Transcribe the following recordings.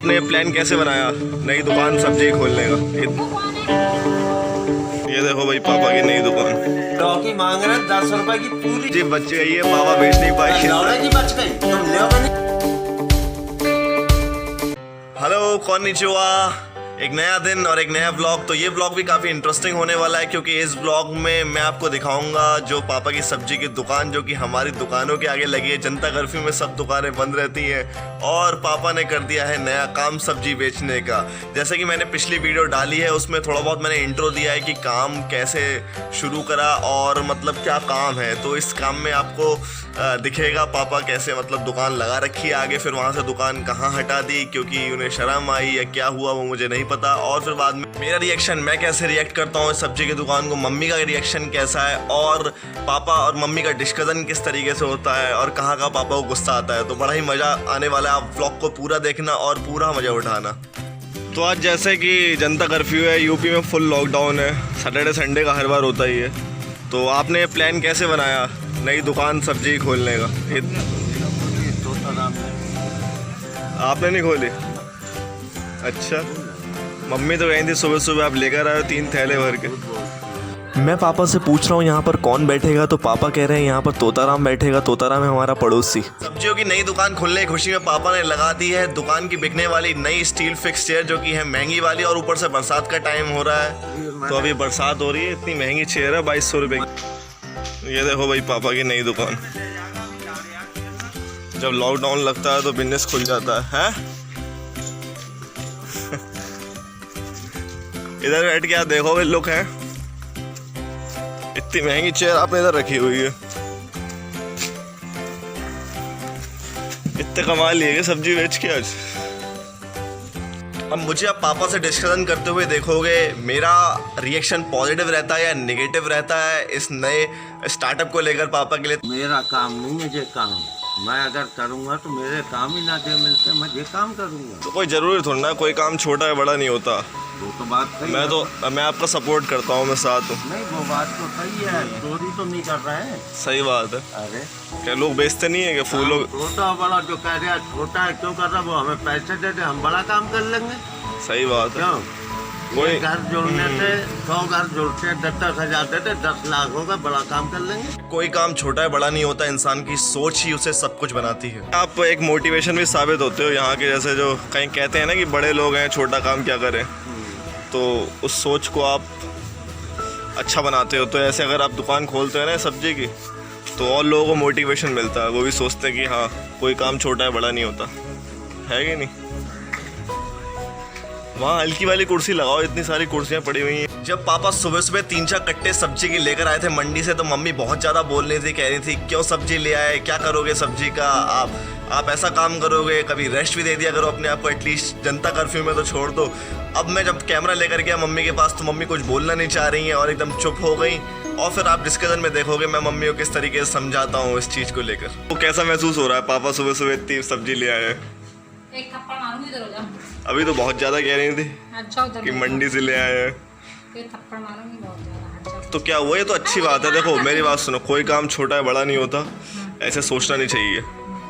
आपने प्लान कैसे बनाया नई दुकान सब्जी खोलने का? ये देखो भाई पापा की नई दुकान। लौकी मांग रहे 10 रुपए की पूरी। जी बच गई है, पापा बेच नहीं पाए। लौड़ा की बच गई, तुम ले नहीं। हेलो कॉन्निचिवा, एक नया दिन और एक नया व्लॉग। तो ये व्लॉग भी काफ़ी इंटरेस्टिंग होने वाला है क्योंकि इस व्लॉग में मैं आपको दिखाऊंगा जो पापा की सब्जी की दुकान जो कि हमारी दुकानों के आगे लगी है। जनता कर्फ्यू में सब दुकानें बंद रहती हैं और पापा ने कर दिया है नया काम सब्जी बेचने का। जैसे कि मैंने पिछली वीडियो डाली है उसमें थोड़ा बहुत मैंने इंट्रो दिया है कि काम कैसे शुरू करा और मतलब क्या काम है। तो इस काम में आपको दिखेगा पापा कैसे मतलब दुकान लगा रखी है आगे, फिर वहाँ से दुकान कहाँ हटा दी क्योंकि उन्हें शर्म आई या क्या हुआ वो मुझे नहीं पता। और फिर बाद में मेरा रिएक्शन, मैं कैसे रिएक्ट करता हूँ सब्जी की दुकान को, मम्मी का रिएक्शन कैसा है और पापा और मम्मी का डिस्कशन किस तरीके से होता है और कहाँ का पापा को गुस्सा आता है। तो बड़ा ही मज़ा आने वाला है, आप व्लॉग को पूरा देखना और पूरा मज़ा उठाना। तो आज जैसे कि जनता कर्फ्यू है, यूपी में फुल लॉकडाउन है, सैटरडे संडे का हर बार होता ही है। तो आपने प्लान कैसे बनाया नई दुकान सब्जी खोलने का? आपने नहीं खोली? अच्छा, मम्मी तो कहीं थी सुबह सुबह आप लेकर आए 3 थैले भर के। मैं पापा से पूछ रहा हूँ यहाँ पर कौन बैठेगा, तो पापा कह रहे हैं यहाँ पर तोताराम बैठेगा। तोताराम है हमारा पड़ोसी। सब्जियों की नई दुकान खुलने की खुशी में पापा ने लगा दी है दुकान की बिकने वाली नई स्टील फिक्स चेयर जो कि है महंगी वाली, और ऊपर से बरसात का टाइम हो रहा है तो अभी बरसात हो रही है। इतनी महंगी चेयर है 2200 रुपये की। ये देखो भाई पापा की नई दुकान। जब लॉकडाउन लगता है तो बिजनेस खुल जाता है। इधर बैठ के आप देखोगे लुक है, इतनी महंगी चेयर आपने इधर रखी हुई है। इतने कमा लिए कि सब्जी बेच के आज। अब मुझे आप पापा से डिस्कशन करते हुए देखोगे मेरा रिएक्शन पॉजिटिव रहता है या नेगेटिव रहता है इस नए स्टार्टअप को लेकर पापा के लिए। मेरा काम नहीं है ये काम, मैं अगर करूँगा तो मेरे काम ही ना दे मिलते, मैं ये काम करूँगा। तो कोई जरूरी थोड़ा ना, कोई काम छोटा है बड़ा नहीं होता। वो तो बात सही है। मैं आपका सपोर्ट करता हूँ, मैं साथ हूँ। नहीं वो बात तो सही है, चोरी तो नहीं कर रहे हैं। सही बात है। अरे क्या लोग बेचते नहीं है क्या फूलों? छोटा बड़ा जो कह रहे छोटा है क्यों कर रहा, वो हमें पैसे दे दे हम बड़ा काम कर लेंगे। सही बात है। क्यों कोई घर जोड़ने से 100 घर जोड़ते 10-10 हज़ार देते 10 लाख होगा, बड़ा काम कर लेंगे। कोई काम छोटा है बड़ा नहीं होता, इंसान की सोच ही उसे सब कुछ बनाती है। आप एक मोटिवेशन भी साबित होते हो यहाँ के, जैसे जो कहीं कहते हैं ना कि बड़े लोग हैं छोटा काम क्या करें, तो उस सोच को आप अच्छा बनाते हो। तो ऐसे अगर आप दुकान खोलते हैं ना सब्जी की तो और लोगों को मोटिवेशन मिलता है, वो भी सोचते हैं कि हाँ कोई काम छोटा है बड़ा नहीं होता, है कि नहीं। वहाँ हल्की वाली कुर्सी लगाओ, इतनी सारी कुर्सियाँ पड़ी हुई हैं। जब पापा सुबह सुबह 3-4 कट्टे सब्जी के लेकर आए थे मंडी से तो मम्मी बहुत ज़्यादा बोल रही थी, कह रही थी क्यों सब्जी ले आए, क्या करोगे सब्जी का, आप ऐसा काम करोगे, कभी रेस्ट भी दे दिया करो अपने आप को, एटलीस्ट जनता कर्फ्यू में तो छोड़ दो। अब मैं जब कैमरा लेकर गया मम्मी के पास तो मम्मी कुछ बोलना नहीं चाह रही हैं और एकदम चुप हो गई। और फिर आप डिस्कशन में देखोगे मैं मम्मी को किस तरीके से समझाता हूँ इस चीज़ को लेकर। तो कैसा महसूस हो रहा है पापा सुबह सुबह इतनी सब्जी ले आए? एक थप्पड़ मारूंगी, इधर हो जा। अभी तो बहुत ज़्यादा कह रही थी अच्छा उधर कि मंडी से ले आए हैं। एक थप्पड़ मारूंगी बहुत ज्यादा। अच्छा तो क्या हुआ, ये तो अच्छी बात है। देखो मेरी बात सुनो, कोई काम छोटा है बड़ा नहीं होता, ऐसे सोचना नहीं चाहिए।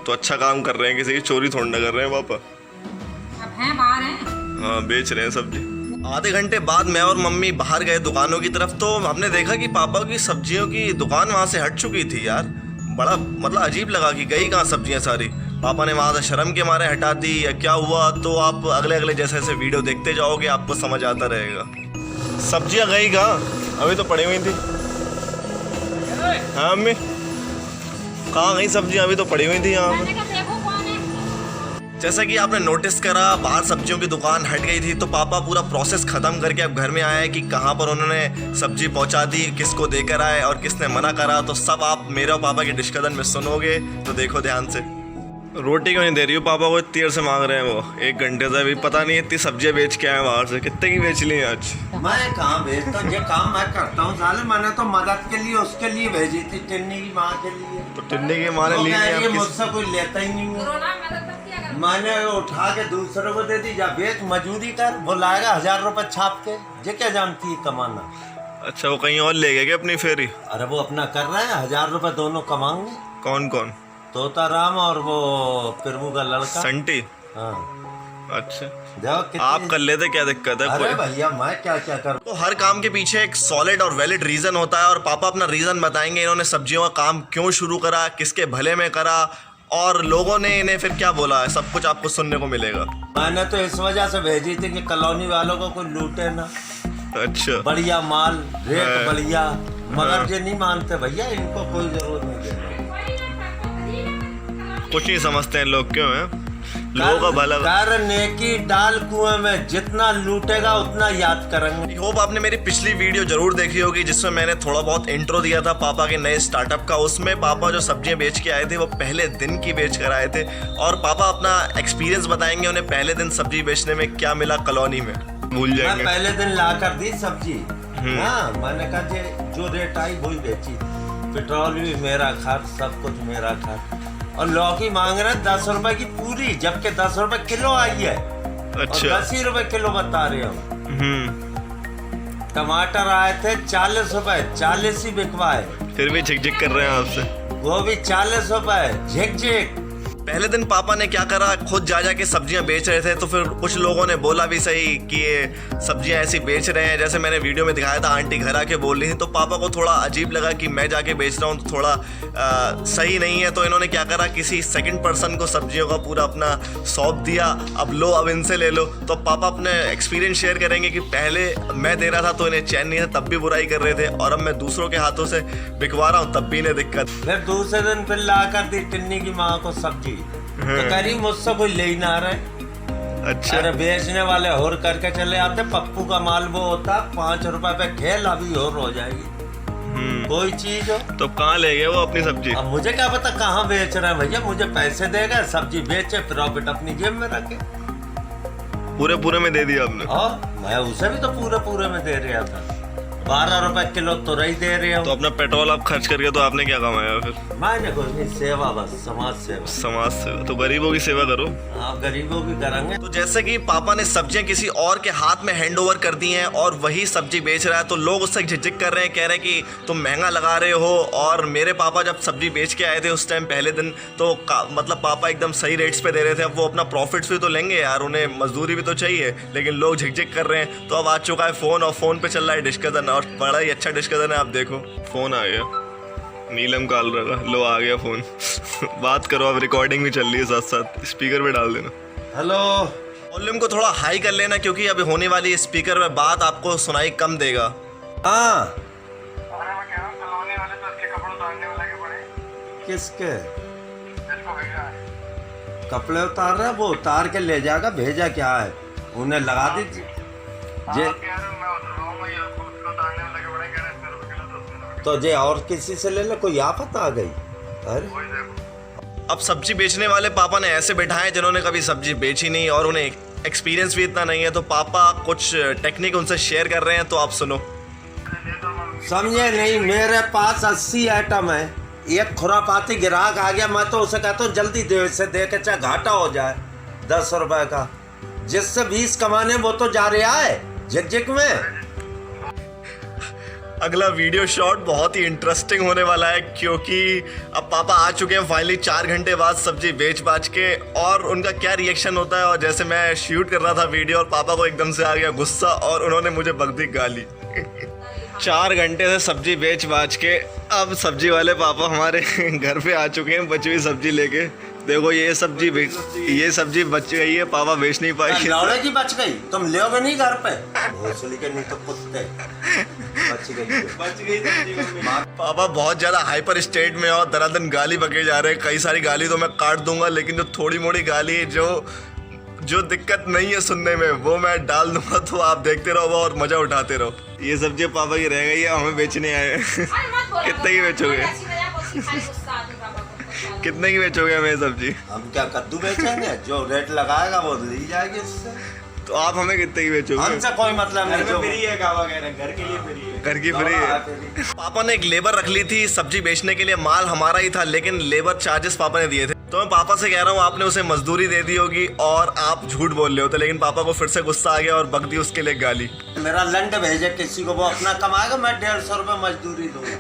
तो अच्छा काम कर रहे हैं, किसी की चोरी थोड़ा ना कर रहे हैं पापा। अब हैं बाहर हैं। हाँ बेच रहे हैं सब्जी। आधे घंटे बाद मैं और मम्मी बाहर गए दुकानों की तरफ तो हमने देखा कि पापा की सब्जियों की दुकान वहाँ से हट चुकी थी यार। बड़ा मतलब अजीब लगा कि गई कहाँ सब्जियाँ सारी। पापा ने वहाँ से शर्म के मारे हटा दी या क्या हुआ, तो आप अगले जैसे जैसे वीडियो देखते जाओगे आपको समझ आता रहेगा। सब्जियाँ गई कहाँ? अभी तो पड़ी हुई थी। हाँ मम्मी कहाँ गई सब्जियाँ? अभी तो पड़ी हुई थी यहाँ पे। जैसा कि आपने नोटिस करा बाहर सब्जियों की दुकान हट गई थी तो पापा पूरा प्रोसेस ख़त्म करके अब घर में आए कि कहाँ पर उन्होंने सब्जी पहुँचा दी, किसको देकर आए और किसने मना करा, तो सब आप मेरे और पापा के डिस्कशन में सुनोगे। तो देखो ध्यान से। रोटी क्यों नहीं दे रही हो पापा को? इतनी देर से मांग रहे हैं वो, 1 घंटे से। अभी पता नहीं इतनी सब्जियाँ बेच के आए बाहर से। कितने की बेच ली आज? मैं कहाँ भेजता हूँ, ये काम मैं करता हूँ साले। मैंने तो मदद के लिए उसके लिए भेजी थी, टिन्नी की माँ के लिए। तो टिन्नी की माँ ने ली नहीं, मुझसे कोई लेता ही नहीं है। मैंने उठा के दूसरों को दे दी, जा बेच मजूरी कर, वो लाएगा 1000 रुपए छाप के। ये क्या जानती है कमाना? अच्छा वो कहीं और ले गए क्या अपनी फेरी? अरे वो अपना कर रहे हैं, 1000 रुपए दोनों कमाएंगे। कौन कौन? तोताराम और वो प्रभु का लड़का संटी। हाँ अच्छा, देखो कितनी- आप कर लेते, क्या दिक्कत है? अरे कोई भैया मैं क्या क्या करूँ। तो हर काम के पीछे एक सॉलिड और वैलिड रीजन होता है और पापा अपना रीजन बताएंगे इन्होंने सब्जियों का काम क्यों शुरू करा, किसके भले में करा और लोगों ने इन्हें फिर क्या बोला है, सब कुछ आपको सुनने को मिलेगा। मैंने तो इस वजह से भेजी थी कि कॉलोनी वालों को कोई लूटे ना, अच्छा, बढ़िया माल, रेट हाँ। बढ़िया, मगर ये नहीं मानते भैया, इनको कोई जरूरत नहीं देने। कुछ नहीं समझते हैं लोग, क्यों है लोगों का भला। कर नेकी डाल कुएं में, जितना लूटेगा उतना याद करेंगे। होप आपने मेरी पिछली वीडियो जरूर देखी होगी जिसमें मैंने थोड़ा बहुत इंट्रो दिया था पापा के नए स्टार्टअप का। उसमें पापा जो सब्जियां बेच के आए थे वो पहले दिन की बेच कर आए थे और पापा अपना एक्सपीरियंस बताएंगे उन्हें पहले दिन सब्जी बेचने में क्या मिला कॉलोनी में। भूल मैं जाएंगे। पहले दिन ला कर दी सब्जी, हाँ मैंने कहा जो रेट आई वही बेची, पेट्रोल भी मेरा खर्च, सब कुछ मेरा खर्च। और लौकी मांग रहे 10 रुपए की पूरी, जबकि 10 रुपए किलो आई है। अच्छा, 10 ही रुपए किलो बता रहे हो। टमाटर आए थे 40 रुपए, 40 ही बिकवाए, फिर भी झिकझिक कर रहे हैं आपसे। वो भी 40 रुपए, झिक झिक। पहले दिन पापा ने क्या करा, खुद जा के सब्जियां बेच रहे थे तो फिर कुछ लोगों ने बोला भी सही कि ये सब्जियां ऐसी बेच रहे हैं, जैसे मैंने वीडियो में दिखाया था आंटी घर आके बोल रही थी। तो पापा को थोड़ा अजीब लगा कि मैं जाके बेच रहा हूँ तो थोड़ा सही नहीं है। तो इन्होंने क्या करा, किसी सेकंड पर्सन को सब्जियों का पूरा अपना सौंप दिया, अब लो अब इनसे ले लो। तो पापा अपने एक्सपीरियंस शेयर करेंगे कि पहले मैं दे रहा था तो इन्हें चैन नहीं था, तब भी बुराई कर रहे थे, और अब मैं दूसरों के हाथों से बिकवा रहा हूँ तब भी इन्हें दिक्कत। फिर दूसरे दिन फिर ला कर दी टिन्नी की माँ को सब्जी, तो करी मुझसे कोई ले ही ना रहे। अच्छा, अरे बेचने वाले और करके चले आते, पप्पू का माल वो होता 5 रुपए पे खेल, अभी और हो जाएगी कोई चीज हो। तो कहाँ ले गए वो अपनी सब्जी? अब मुझे क्या पता कहाँ बेच रहे हैं भैया, मुझे पैसे देगा, सब्जी बेचे, प्रॉफिट अपनी जेब में रखे। पूरे में दे दिया आपने? और मैं उसे भी तो पूरे में दे रहा था, 12 रुपए किलो तो रही दे रहे हो। तो अपना पेट्रोल आप खर्च करके तो आपने क्या कमाया फिर? मैंने कुछ नहीं, सेवा बस, समाज सेवा। समाज सेवा, तो गरीबों की सेवा करो। आप गरीबों की करेंगे। तो जैसे कि पापा ने सब्जियां किसी और के हाथ में हैंड ओवर कर दी हैं और वही सब्जी बेच रहा है, तो लोग उससे झिझक कर रहे हैं, कह रहे हैं कि तुम महंगा लगा रहे हो। और मेरे पापा जब सब्जी बेच के आए थे उस टाइम पहले दिन, तो मतलब पापा एकदम सही रेट्स पे दे रहे थे। अब वो अपना प्रॉफिट्स भी तो लेंगे यार, उन्हें मजदूरी भी तो चाहिए, लेकिन लोग झिझक कर रहे हैं। तो अब आ चुका है फोन, और फोन पे चल रहा है डिस्कशन, और बड़ा ही अच्छा डिस्कशन है। आप देखो फोन आ गया, नीलम काल रहा, लो आ गया फोन। बात करो, अब रिकॉर्डिंग भी चल रही है साथ साथ, स्पीकर पे डाल देना। हेलो, वॉल्यूम को थोड़ा हाई कर लेना क्योंकि अभी होने वाली स्पीकर में बात आपको सुनाई कम देगा। हाँ अरे मैं कह रहा हूँ कॉलोनी वाले तो इसके कपड़े उतारने वाले के पड़े, किसके जिसको भेजा है। कपड़े उतार रहा है, वो उतार के ले जाएगा, भेजा क्या है उन्हें लगा दीजिए। जे आप कह रहे हो मैं उतर रहा हूँ, मैं आपको उसको उतारने वाले के पड़े, कह रहे हैं 80 रुपये किलो, तो 80 रुपये तो जे और किसी से ले ले, कोई आफत आ गई। अरे वही देखो। अब सब्जी बेचने वाले पापा ने ऐसे बैठाए जिन्होंने कभी सब्जी बेची नहीं और उन्हें एक्सपीरियंस भी इतना नहीं है। तो पापा कुछ टेक्निक उनसे शेयर कर रहे हैं, तो आप सुनो। समझे नहीं, मेरे पास 80 आइटम है, एक खुरापाती ग्राहक आ गया, मैं तो उसे कहता हूँ जल्दी दे, इसे दे के चाहे घाटा हो जाए 10 रुपए का, जिससे 20 कमाने वो तो जा रहा है झिकझिक में। अगला वीडियो शॉट बहुत ही इंटरेस्टिंग होने वाला है क्योंकि अब पापा आ चुके हैं फाइनली 4 घंटे बाद सब्जी बेच बाच के, और उनका क्या रिएक्शन होता है। और जैसे मैं शूट कर रहा था वीडियो और पापा को एकदम से आ गया गुस्सा और उन्होंने मुझे बक दी गाली। 4 घंटे से सब्जी बेच बाच के अब सब्जी वाले पापा हमारे घर पे आ चुके हैं बची हुई सब्जी लेके। देखो ये सब्जी बच गई है, पापा बेच नहीं पाए। लौड़े की बच गई, तुम लोगे नहीं घर पे, भोसड़ी के नहीं तो कुत्ते। बच गई पापा बहुत ज्यादा हाइपर स्टेट में और दरादन गाली बके जा रहे हैं। कई सारी गाली तो मैं काट दूंगा, लेकिन जो थोड़ी मोड़ी गाली जो दिक्कत नहीं है सुनने में वो मैं डाल दूंगा। तो आप देखते रहो और मजा उठाते रहो। ये सब्जी पापा की रह गई है, हमें बेचने आए हैं। कितने की बेचोगे? कितने की बेचोगे हमें सब्जी? हम क्या कद्दू बेचेंगे, जो रेट लगाएगा वो ली जाएगी इससे। तो आप हमें कितने की बेचोगे? हमसे कोई मतलब नहीं, जो फ्री है, कावा कह रहे हैं, घर के लिए फ्री है। घर की फ्री है। पापा ने एक लेबर रख ली थी सब्जी बेचने के लिए, माल हमारा ही था लेकिन लेबर चार्जेस पापा ने दिए थे। तो मैं पापा से कह रहा हूँ आपने उसे मजदूरी दे दी होगी और आप झूठ बोल रहे होते, लेकिन पापा को फिर से गुस्सा आ गया और बक दी उसके लिए गाली। मेरा लंड भेजे किसी को, वो अपना कमाएगा, मैं 150 रुपये मजदूरी दूंगा।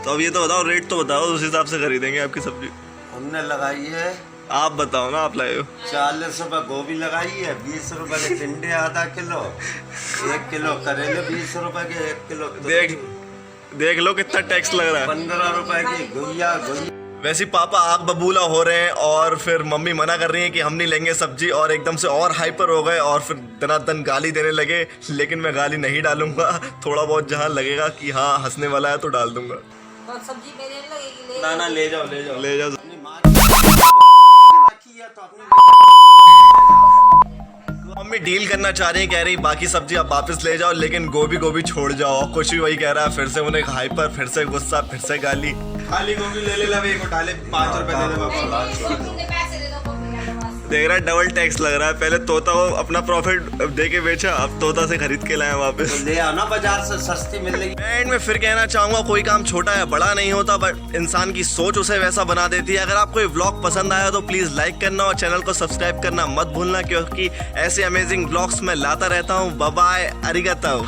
तो अब ये तो बताओ, रेट तो बताओ, उस हिसाब से खरीदेंगे आपकी सब्जी। हमने लगाई है आप बताओ ना, आप लाए हो। 40 रुपए गोभी लगाई है, 20 रुपए के टिंडे आधा किलो, 1 किलो करेले 20 रुपए के, 1 किलो देख लो कितना टैक्स लग रहा है। 15 रुपए की गुइया। वैसे पापा आग बबूला हो रहे हैं और फिर मम्मी मना कर रही है कि हम नहीं लेंगे सब्जी, और एकदम से और हाइपर हो गए और फिर दनादन गाली देने लगे। लेकिन मैं गाली नहीं डालूंगा, थोड़ा बहुत जहाँ लगेगा कि हाँ हंसने वाला है तो डाल दूंगा। और सब्जी मेरे नहीं लगेगी, ना ले जाओ ले जाओ। अपनी माँ रखी है तो अपनी मम्मी डील करना चाह रही है, कह रही बाकी सब्जी आप वापस ले जाओ लेकिन गोभी गोभी छोड़ जाओ। कुछ भी वही कह रहा है, फिर से उन्हें हाइपर, फिर से गुस्सा, फिर से गाली। खाली गोभी ले ले एक उठा ले, 5 रुपए दे दे नहीं, पापा। नहीं, गोभी ने पैसे दे दो, गोभी का बस। देख रहा है डबल टैक्स लग रहा है। पहले तोता को अपना प्रॉफिट दे के बेचा, अब तोता से खरीद के लाया वापस। ले आओ ना, बाजार से सस्ती मिलेगी। मैं एंड में फिर कहना चाहूंगा कोई काम छोटा या बड़ा नहीं होता, बट इंसान की सोच उसे वैसा बना देती है। अगर आपको ये व्लॉग पसंद आया तो प्लीज लाइक करना और चैनल को सब्सक्राइब करना मत भूलना, क्योंकि ऐसे अमेजिंग व्लॉग्स मैं लाता रहता हूँ। Bye bye, अरिगातो।